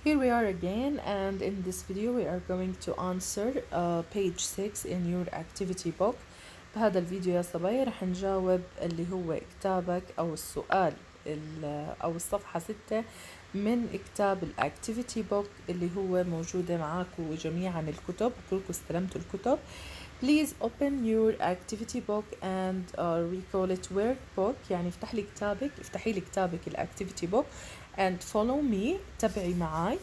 Here we are again, and in this video we are going to answer page 6 in your activity book. بهذا الفيديو يا صبايا رح نجاوب اللي هو كتابك أو السؤال أو الصفحة 6 من كتاب الأكتيفيتي بوك اللي هو موجودة معاكم جميعا الكتب، كلكم استلمتوا الكتب. Please open your activity book and we call it workbook، يعني افتحي لي كتابك الأكتيفيتي book and follow me، تبعي معاي.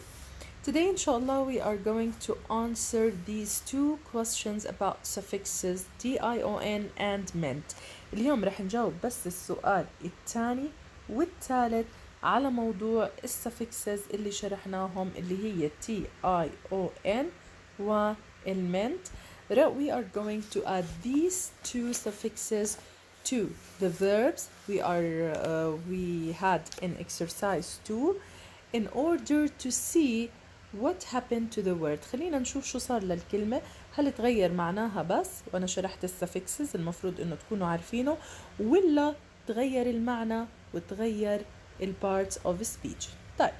Today inshallah we are going to answer these two questions about suffixes tion and ment. اليوم رح نجاوب بس السؤال الثاني والثالث على موضوع السفكسز اللي شرحناهم اللي هي tion والment. We are going to add these two suffixes to the verbs we had in exercise 2 in order to see what happened to the word. خلينا نشوف شو صار للكلمة، هل تغير معناها بس وأنا شرحت السفكسز المفروض إنه تكونوا عارفينه، ولا تغير المعنى وتغير parts of speech. طيب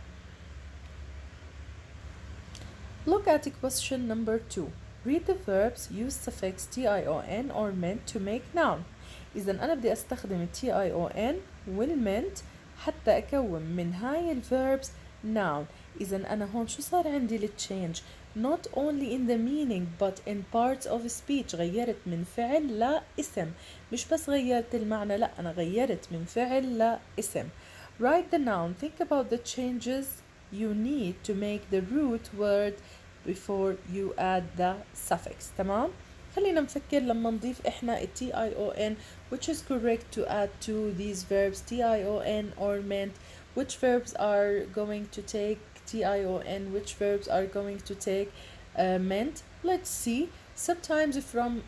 look at question number 2. Read the verbs use suffix tion or meant to make noun. إذا أنا بدي أستخدم tion والmeant حتى أكون من هاي verbs noun. إذا أنا هون شو صار عندي للتشينج؟ not only in the meaning but in parts of speech. غيرت من فعل لاسم، مش بس غيرت المعنى، لا أنا غيرت من فعل لاسم. Write the noun. Think about the changes you need to make the root word before you add the suffix. تمام؟ خلينا نفكر لما نضيف إحنا tion which is correct to add to these verbs tion or meant. Which verbs are going to take tion, which verbs are going to take meant. Let's see. Sometimes from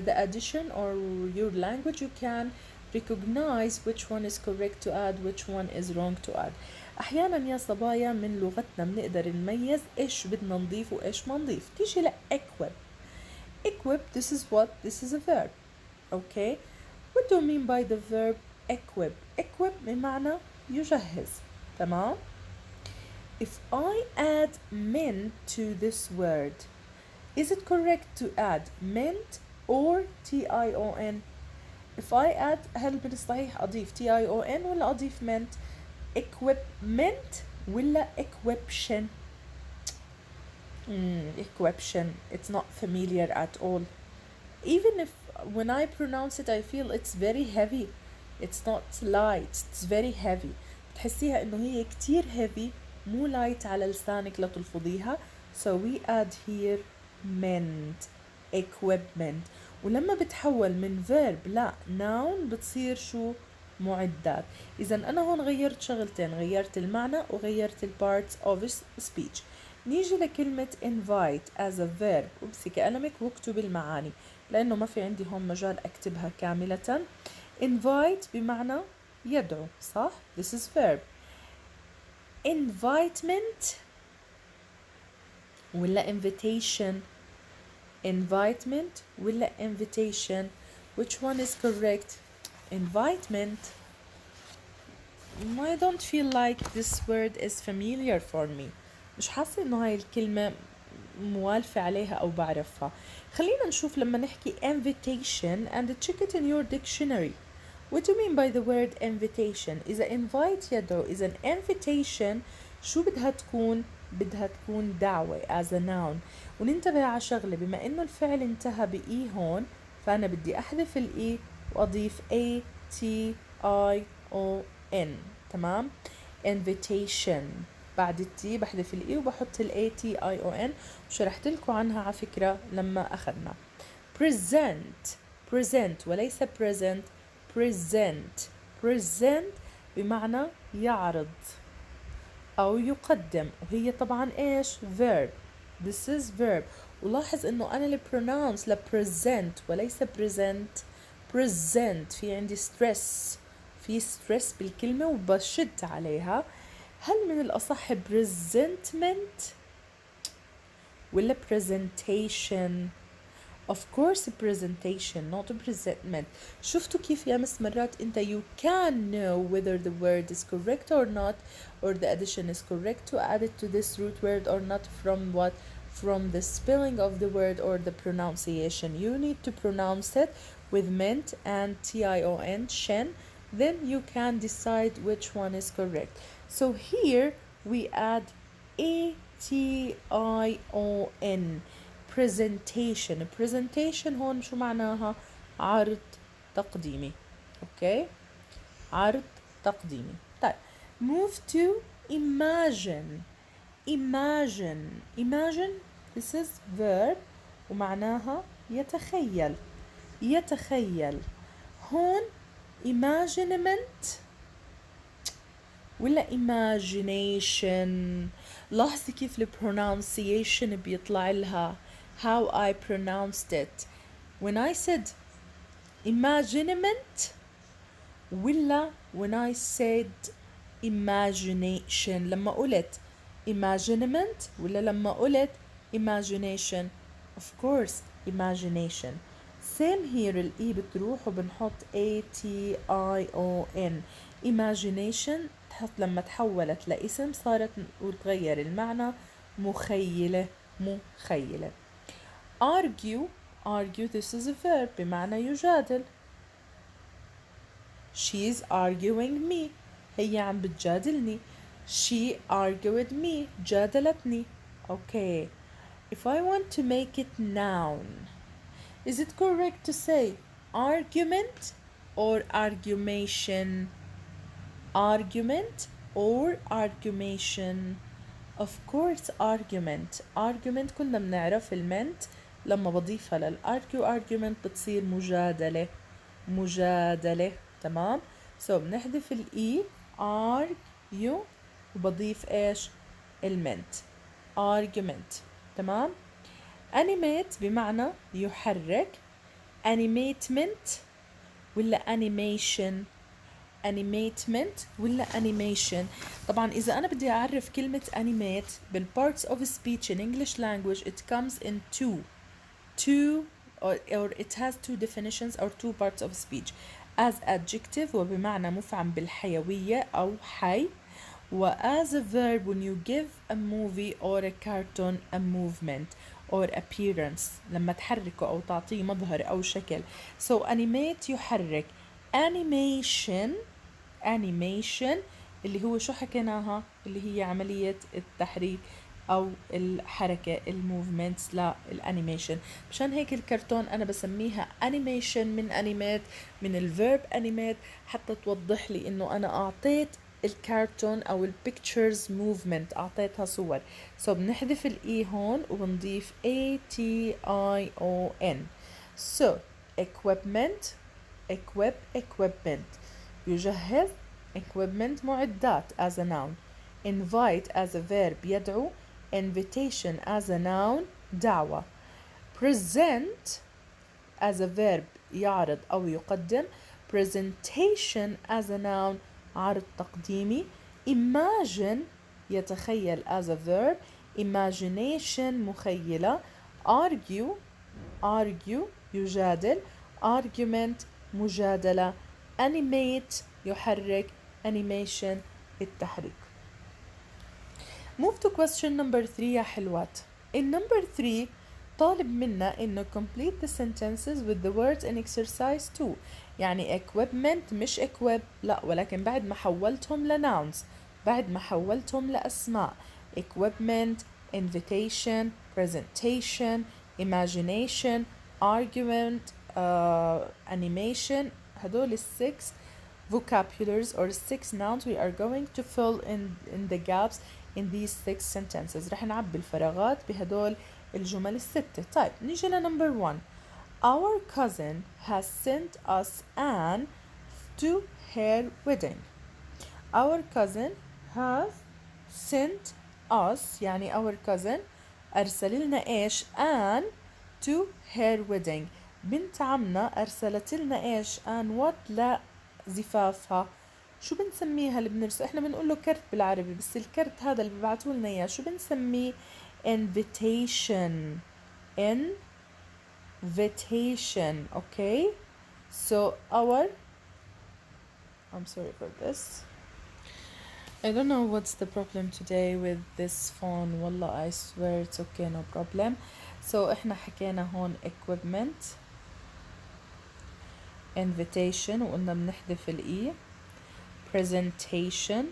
the addition or your language you can recognize which one is correct to add, which one is wrong to add. أحيانا يا صبايا من لغتنا بنقدر نميز إيش بدنا نضيف وإيش ما نضيف. تيجي لأكوب. Equip, this is what? This is a verb. Okay? What do you mean by the verb equip? Equip بمعنى يجهز. تمام؟ If I add meant to this word, is it correct to add meant or tion? If I add هل بالصحيح أضيف tion ولا أضيف meant؟ equipment ولا equiption؟ equiption, it's not familiar at all. Even if when I pronounce it I feel it's very heavy. It's not light, it's very heavy. بتحسيها إنه هي كتير heavy، مو light على لسانك لتلفظيها. So we add here meant, equipment. ولما بتحول من verb لا noun بتصير شو؟ معدات. إذا أنا هون غيرت شغلتين، غيرت المعنى وغيرت parts of speech. نيجي لكلمة invite as a verb. امسكي قلمك واكتب المعاني لأنه ما في عندي هون مجال أكتبها كاملة. invite بمعنى يدعو، صح؟ This is verb. invitement ولا invitation؟ invitement ولا invitation؟ which one is correct؟ invitement. I don't feel like this word is familiar for me. مش حاسة إنه هاي الكلمة موالفة عليها أو بعرفها. خلينا نشوف لما نحكي invitation and check it in your dictionary. What do you mean by the word invitation؟ إذا invite يدعو، إذا invitation شو بدها تكون؟ بدها تكون دعوة as a noun. وننتبه على شغلة، بما إنه الفعل انتهى بإي هون فأنا بدي أحذف الإي وأضيف ation. تمام؟ invitation بعد التي بحذف الإي وبحط ation وشرحت لكم عنها على فكرة لما أخذنا. present وليس present. present بمعنى يعرض أو يقدم، وهي طبعا إيش؟ verb. this is verb. ولاحظ إنه أنا pronounce present وليس present. في عندي stress، في stress بالكلمة وبشد عليها. هل من الأصح presentment ولا presentation؟ of course presentation not presentment. شفتوا كيف يا مس مرات انت you can know whether the word is correct or not, or the addition is correct to add it to this root word or not, from what? From the spelling of the word or the pronunciation. You need to pronounce it with mint and tion, shen, then you can decide which one is correct. So here we add ation, presentation. presentation هون شو معناها؟ عرض تقديمي. اوكي، عرض تقديمي. طيب move to imagine. imagine this is verb ومعناها يتخيل. يتخيل هون imaginement ولا imagination؟ لاحظي كيف ال pronunciation بيطلع لها how I pronounced it. when I said imaginement ولا when I said imagination. لما قلت imaginement ولا لما قلت imagination؟ of course imagination. same here الإي بتروح وبنحط ation. imagination لما تحولت لاسم صارت وتغير المعنى مخيلة. مخيلة. argue this is a verb بمعنى يجادل. she is arguing me، هي عم بتجادلني. she argued me، جادلتني. okay, if I want to make it noun, is it correct to say argument or argumation? argument or argumation? of course argument. argument كنا بنعرف المنت لما بضيفها للارجيو argument بتصير مجادلة. مجادلة. تمام. so بنحذف الاي argue وبضيف ايش؟ المنت argument. تمام. animate بمعنى يحرك. animatement ولا animation؟ animatement ولا animation؟ طبعا إذا أنا بدي أعرف كلمة animate بال parts of speech in English language it comes in two or it has two definitions or two parts of speech. as adjective وبمعنى مفعم بالحيوية أو حي، و as a verb when you give a movie or a cartoon a movement or appearance لما تحركه أو تعطيه مظهر أو شكل. so animate يحرك. animation اللي هو شو حكيناها؟ اللي هي عملية التحريك أو الحركة الموفمنتس للأنيميشن. مشان هيك الكرتون أنا بسميها أنيميشن من أنيميت، من الفيرب أنيميت، حتى توضح لي إنه أنا أعطيت الكرتون أو البيكتشرز موفمنت، أعطيتها صور. so بنحذف الإي هون وبنضيف ation. so equipment equipment يجهز. equipment معدات as a noun. invite as a verb يدعو. invitation as a noun دعوة. present as a verb يعرض أو يقدم. presentation as a noun عرض تقديمي. imagine يتخيل as a verb. imagination مخيلة. argue يجادل. argument مجادلة. animate يحرك. animation التحريك. move to question number 3 يا حلوات. in number 3 طالب منا إنه complete the sentences with the words in exercise 2. يعني equipment مش equip لا، ولكن بعد ما حولتهم لنouns، بعد ما حولتهم لأسماء. equipment, invitation, presentation, imagination, argument, animation. هدول 6 vocabularies or 6 nouns we are going to fill in the gaps in these 6 sentences. رح نعبي الفراغات بهدول الجمل الستة. طيب نيجي لنمبر 1. Our cousin has sent us Anne to her wedding. Our cousin has sent us يعني our cousin أرسل لنا إيش؟ Anne to her wedding. بنت عمنا أرسلت لنا إيش؟ Anne what لزفافها. شو بنسميها اللي بنرسل؟ إحنا بنقول له كرت بالعربي، بس الكرت هذا اللي ببعتوا لنا إياه شو بنسميه؟ invitation. invitation. Okay, so I'm sorry for this. I don't know what's the problem today with this phone. والله I swear it's okay, no problem. So احنا حكينا هون equipment, invitation وقلنا بنحذف الإي, presentation,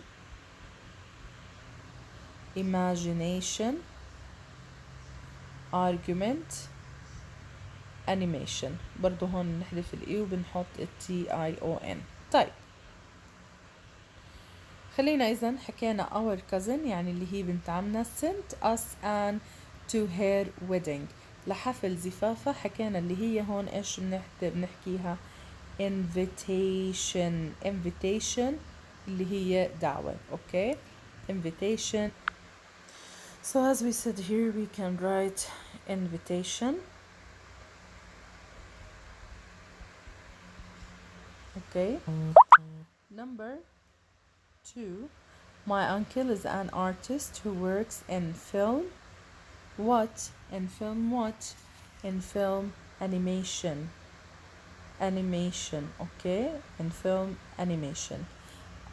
imagination, argument, animation. برضو هون بنحذف الإي وبنحط TION. طيب خلينا إذن حكينا our cousin يعني اللي هي بنت عمنا sent us an to her wedding, لحفل زفافها. حكينا اللي هي هون إيش بنحكيها invitation اللي هي دعوة. okay, invitation. So as we said here we can write invitation. okay, number 2, my uncle is an artist who works in film. What? In film what? In film animation. okay, in film animation.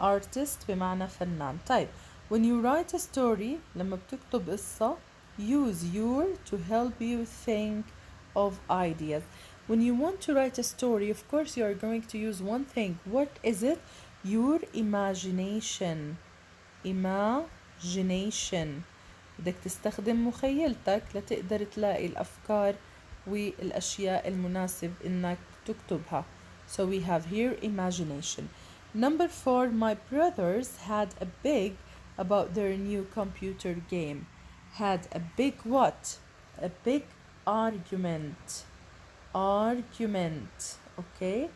artist بمعنى فنان. طيب when you write a story, لما بتكتب قصة, use your to help you think of ideas. When you want to write a story, of course you are going to use one thing. What is it? Your imagination. بدك تستخدم مخيلتك لتقدر تلاقي الأفكار والأشياء المناسب إنك تكتبها. So we have here imagination. Number 4, my brothers had a big about their new computer game. Had a big what? A big argument. Okay,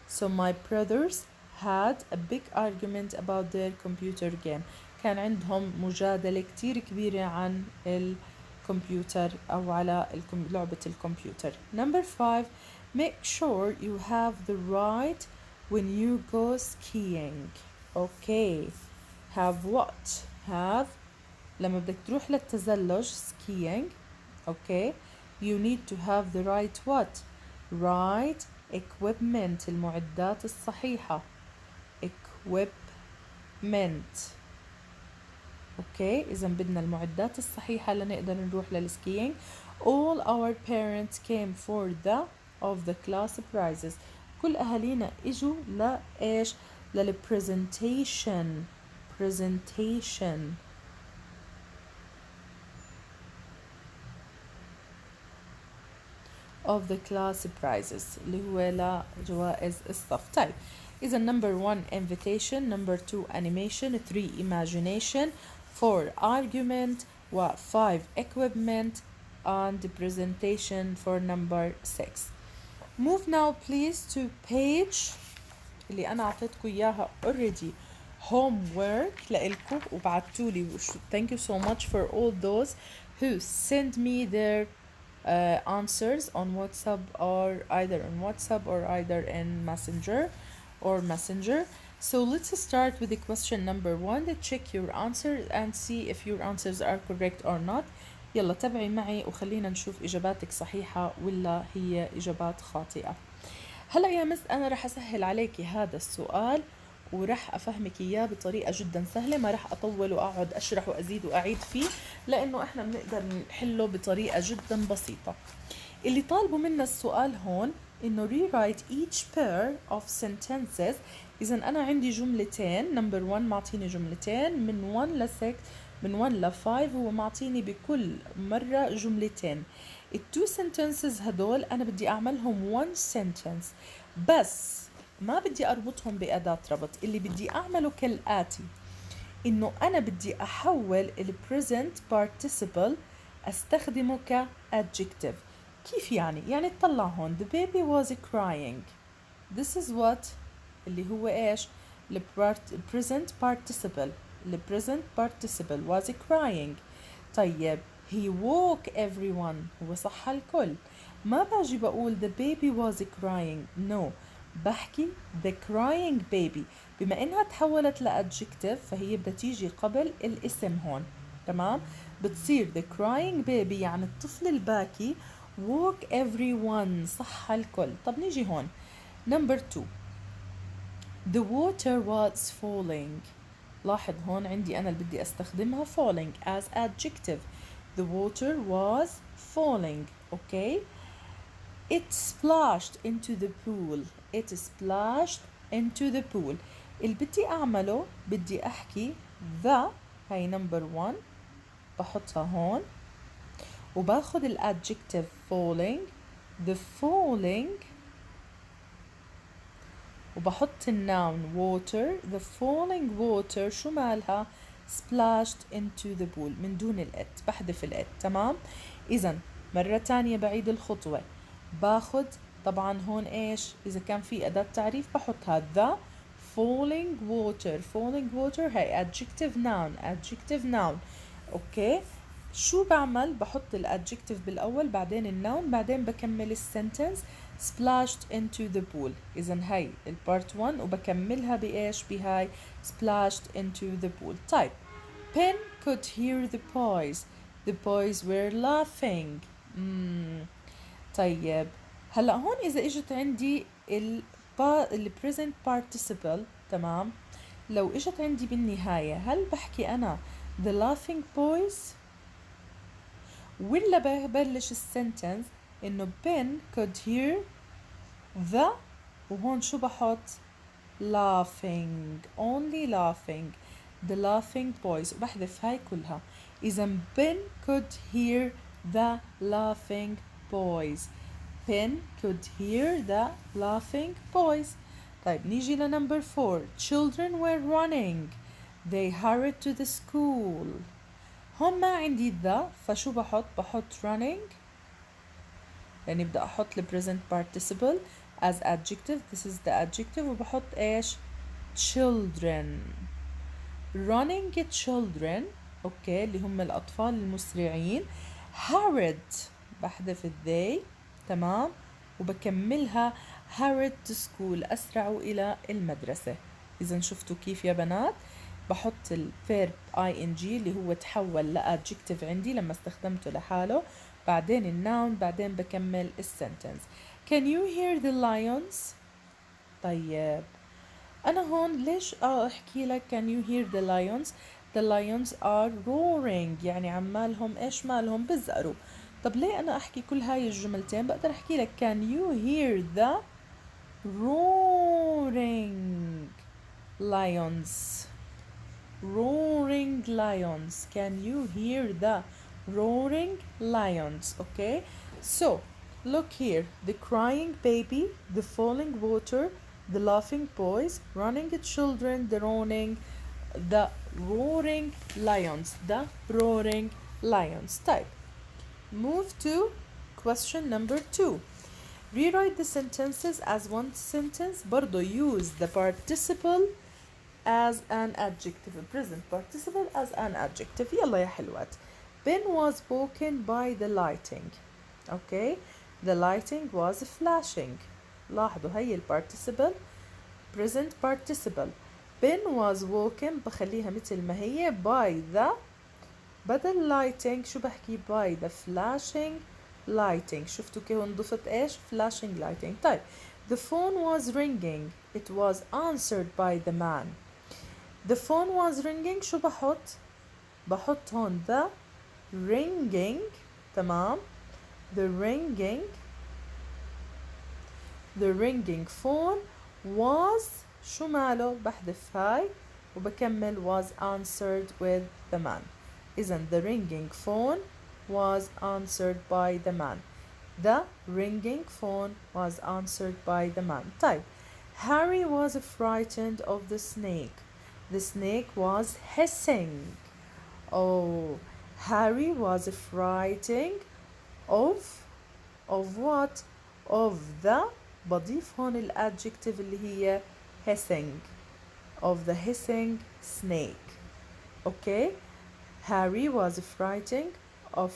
so my brothers had a big argument about their computer game. كان عندهم مجادلة كتير كبيرة عن الكمبيوتر أو على لعبة الكمبيوتر. Number 5, make sure you have the right when you go skiing. okay, have what? have لما بدك تروح للتزلج skiing. okay, you need to have the right what? right equipment, المعدات الصحيحة. equipment. okay, إذا بدنا المعدات الصحيحة لنقدر نروح للسكيينج. all our parents came for the of the class prizes. كل أهالينا إجوا لإيش؟ للpresentation. of the class prizes اللي هو لجوائز الصف. طيب إذا number 1 invitation, number 2 animation, 3 imagination, 4 argument, 5 equipment, and presentation for number 6. Move now please to page اللي أنا أعطيتكم إياها already homework لإلكم وبعتولي. Thank you so much for all those who send me their answers on WhatsApp or either in Messenger. So let's start with the question number 1. Check your answers and see if your answers are correct or not. يلا تابعي معي وخلينا نشوف إجاباتك صحيحة ولا هي إجابات خاطئة. هلأ يا مس أنا رح أسهل عليكي هذا السؤال ورح أفهمك إياه بطريقة جدا سهلة، ما رح أطول وأقعد أشرح وأزيد وأعيد فيه لأنه إحنا بنقدر نحله بطريقة جدا بسيطة. اللي طالبوا منا السؤال هون إنه rewrite each pair of sentences. إذا أنا عندي جملتين، number 1 معطيني جملتين من 1 ل 6 من 1 ل 5 هو معطيني بكل مرة جملتين. التو sentences هدول أنا بدي أعملهم one sentence بس ما بدي أربطهم بأداة ربط. اللي بدي أعمله كالآتي، إنه أنا بدي أحول ال present participle أستخدمه ك adjective. كيف يعني؟ يعني تطلع هون the baby was crying. This is what اللي هو إيش؟ ال present participle. ال present participle was crying. طيب he woke everyone هو صح الكل. ما باجي بقول the baby was crying. No. بحكي the crying baby. بما انها تحولت لادجكتيف فهي بدها تيجي قبل الاسم هون. تمام؟ بتصير the crying baby يعني الطفل الباكي walk everyone صح الكل. طب نيجي هون number 2 the water was falling. لاحظ هون عندي أنا اللي بدي أستخدمها falling as adjective. the water was falling. okay. it splashed into the pool. it splashed into the pool. اللي بدي أعمله بدي أحكي the هاي number 1 بحطها هون وباخد الادجكتيف falling the falling وبحط الناون water the falling water شو مالها splashed into the pool من دون الات بحذف الات. تمام. إذا مرة تانية بعيد الخطوة باخد طبعا هون ايش إذا كان في أداة تعريف بحطها the falling water. falling water هاي adjective noun. اوكي. شو بعمل بحط الادجكتيف بالأول بعدين الناون بعدين بكمل السنتنس splashed into the pool. إذن هاي البارت 1 وبكملها بإيش بهاي splashed into the pool. طيب Pen could hear the boys. The boys were laughing. طيب هلا هون إذا إجت عندي ال present participle تمام لو إجت عندي بالنهاية هل بحكي أنا the laughing boys ولا ببلش السنتنس إنه Ben could hear the وهون شو بحط laughing only laughing the laughing boys وبحذف هاي كلها. إذا Ben could hear the laughing boys. Ben could hear the laughing boys. طيب نيجي لنمبر 4 children were running they hurried to the school. هون ما عندي the فشو بحط running يعني بدي أحط ال present participle as adjective. this is the adjective وبحط إيش children running children أوكي اللي هم الأطفال المسرعين. hurried بحذف they تمام وبكملها hurried to school أسرعوا إلى المدرسة. إذا شفتوا كيف يا بنات بحط الفيرب ing اللي هو تحول لأدجكتيف عندي لما استخدمته لحاله بعدين الناون بعدين بكمل السنتنس. Can you hear the lions؟ طيب أنا هون ليش أحكي لك can you hear the lions؟ The lions are roaring يعني عمالهم إيش مالهم بزقروا. طب ليه أنا أحكي كل هاي الجملتين بقدر أحكي لك can you hear the roaring lions roaring lions can you hear the roaring lions. okay so look here the crying baby the falling water the laughing boys running children the roaring lions. type move to question number 2. rewrite the sentences as one sentence. برضو use the participle as an adjective present participle as an adjective. يلا يا حلوات. Ben was woken by the lighting. okay the lighting was flashing. لاحظوا هي ال participle present participle. Ben was woken بخليها مثل ما هي by the بدل lighting شو بحكي by the flashing lighting. شفتوا كيف انضفت ايش flashing lighting. طيب the phone was ringing it was answered by the man. the phone was ringing شو بحط هون the ringing تمام the ringing phone was شو ماله بحذف هاي وبكمل was answered with the man. إذن the ringing phone was answered by the man. the ringing phone was answered by the man. طيب Harry was frightened of the snake. the snake was hissing. oh Harry was frightened of what of the بضيف هون الادجكتيف اللي هي hissing of the hissing snake. okay Harry was frightened of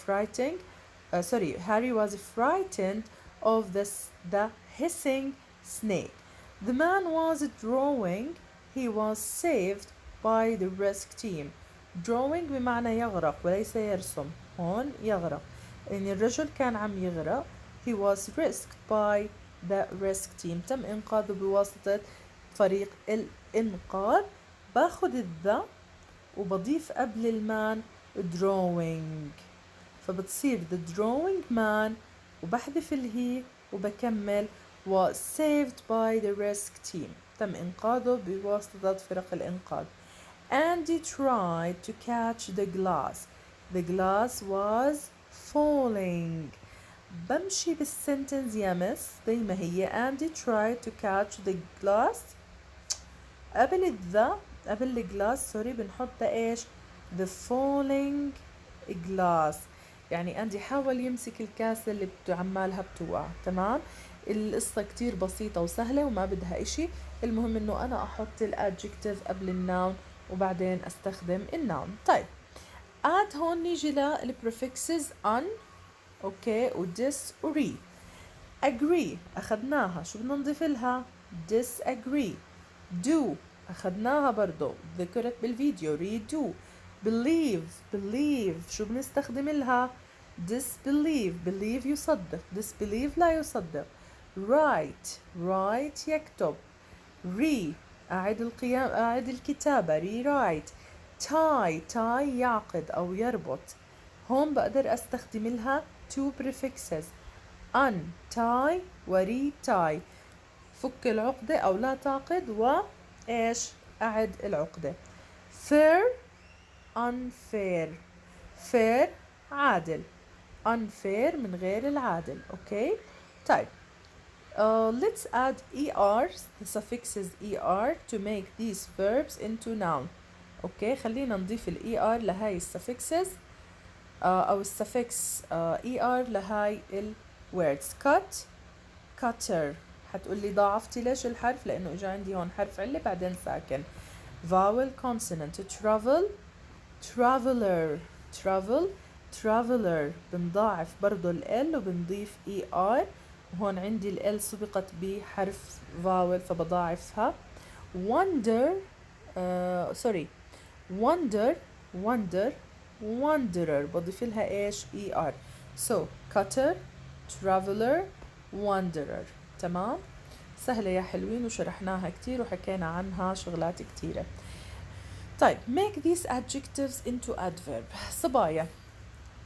the hissing snake. the man was drawing he was saved by the rescue team. drawing بمعنى يغرق وليس يرسم. هون يغرق يعني الرجل كان عم يغرق. he was rescued by the rescue team. تم إنقاذه بواسطة فريق الإنقاذ. باخد الذا وبضيف قبل المان drawing، فبتصير the drawing man وبحذف الهي وبكمل was saved by the rescue team. تم إنقاذه بواسطة فرق الإنقاذ. Andy tried to catch the glass. The glass was falling. بمشي بالسنتنس يا مس زي ما هي. Andy tried to catch the glass. قبل الجلاس سوري بنحط ايش؟ the falling glass. يعني أندي حاول يمسك الكاسة اللي عمالها بتوقع. تمام. القصة كتير بسيطة وسهلة وما بدها اشي. المهم انه انا احط الادجكتيف قبل الناون وبعدين استخدم الناون. طيب add هون نيجي للبريفكسز un اوكي وديس وري. agree اخدناها، شو بدنا نضيف لها؟ disagree. do اخدناها برضو ذكرت بالفيديو redo. believe شو بنستخدم لها؟ disbelieve. believe يصدق، disbelieve لا يصدق. write يكتب. أعد الكتابة rewrite. tie يعقد أو يربط. هون بقدر أستخدم لها two prefixes untie و retie. فك العقدة أو لا تعقد وإيش أعد العقدة. fair unfair. fair عادل، unfair من غير العادل. أوكي. طيب let's add ERs, the suffixes ER to make these verbs into noun. أوكي خلينا نضيف ال ER لهاي الsuffixes أو الsuffix ER لهاي ال words. cut cutter. حتقولي ضاعفتي ليش الحرف؟ لأنه إجا عندي هون حرف علة بعدين ساكن. vowel consonant. travel traveler. traveler بنضاعف برضو ال L وبنضيف ER. وهون عندي ال L سبقت بحرف vowel فبضاعفها. wonder wanderer بضيف لها ايش؟ ER. so cutter traveler wanderer. تمام. سهلة يا حلوين وشرحناها كتير وحكينا عنها شغلات كتيرة. طيب make these adjectives into adverb. صبايا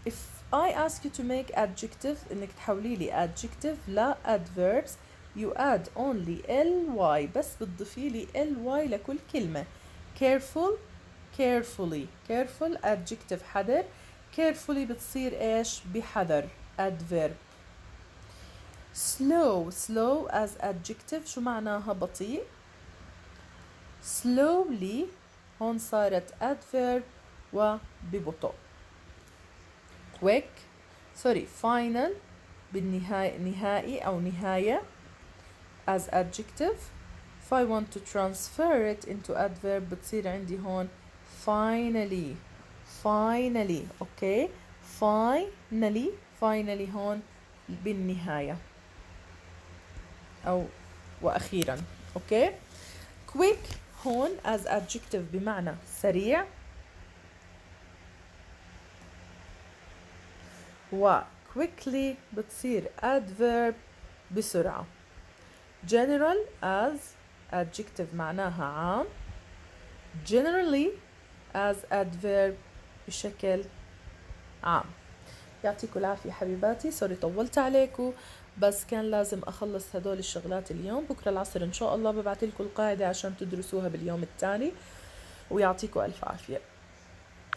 if I ask you to make adjective انك تحولي لي adjective لا adverbs you add only ly بس بتضيفي لي ly لكل كلمة. careful adjective حذر. carefully بتصير ايش؟ بحذر adverb. slow as adjective شو معناها؟ بطيء. slowly هون صارت adverb وببطء. final نهائي أو نهاية as adjective. if I want to transfer it into adverb بتصير عندي هون finally. okay finally هون بالنهاية أو وأخيرا. okay quick هون as adjective بمعنى سريع. و quickly بتصير adverb بسرعة. general as adjective معناها عام. generally as adverb بشكل عام. يعطيكم العافية حبيباتي. سوري طولت عليكم بس كان لازم أخلص هدول الشغلات اليوم. بكرة العصر إن شاء الله ببعتلكم القاعدة عشان تدرسوها باليوم التالي. ويعطيكم ألف عافية.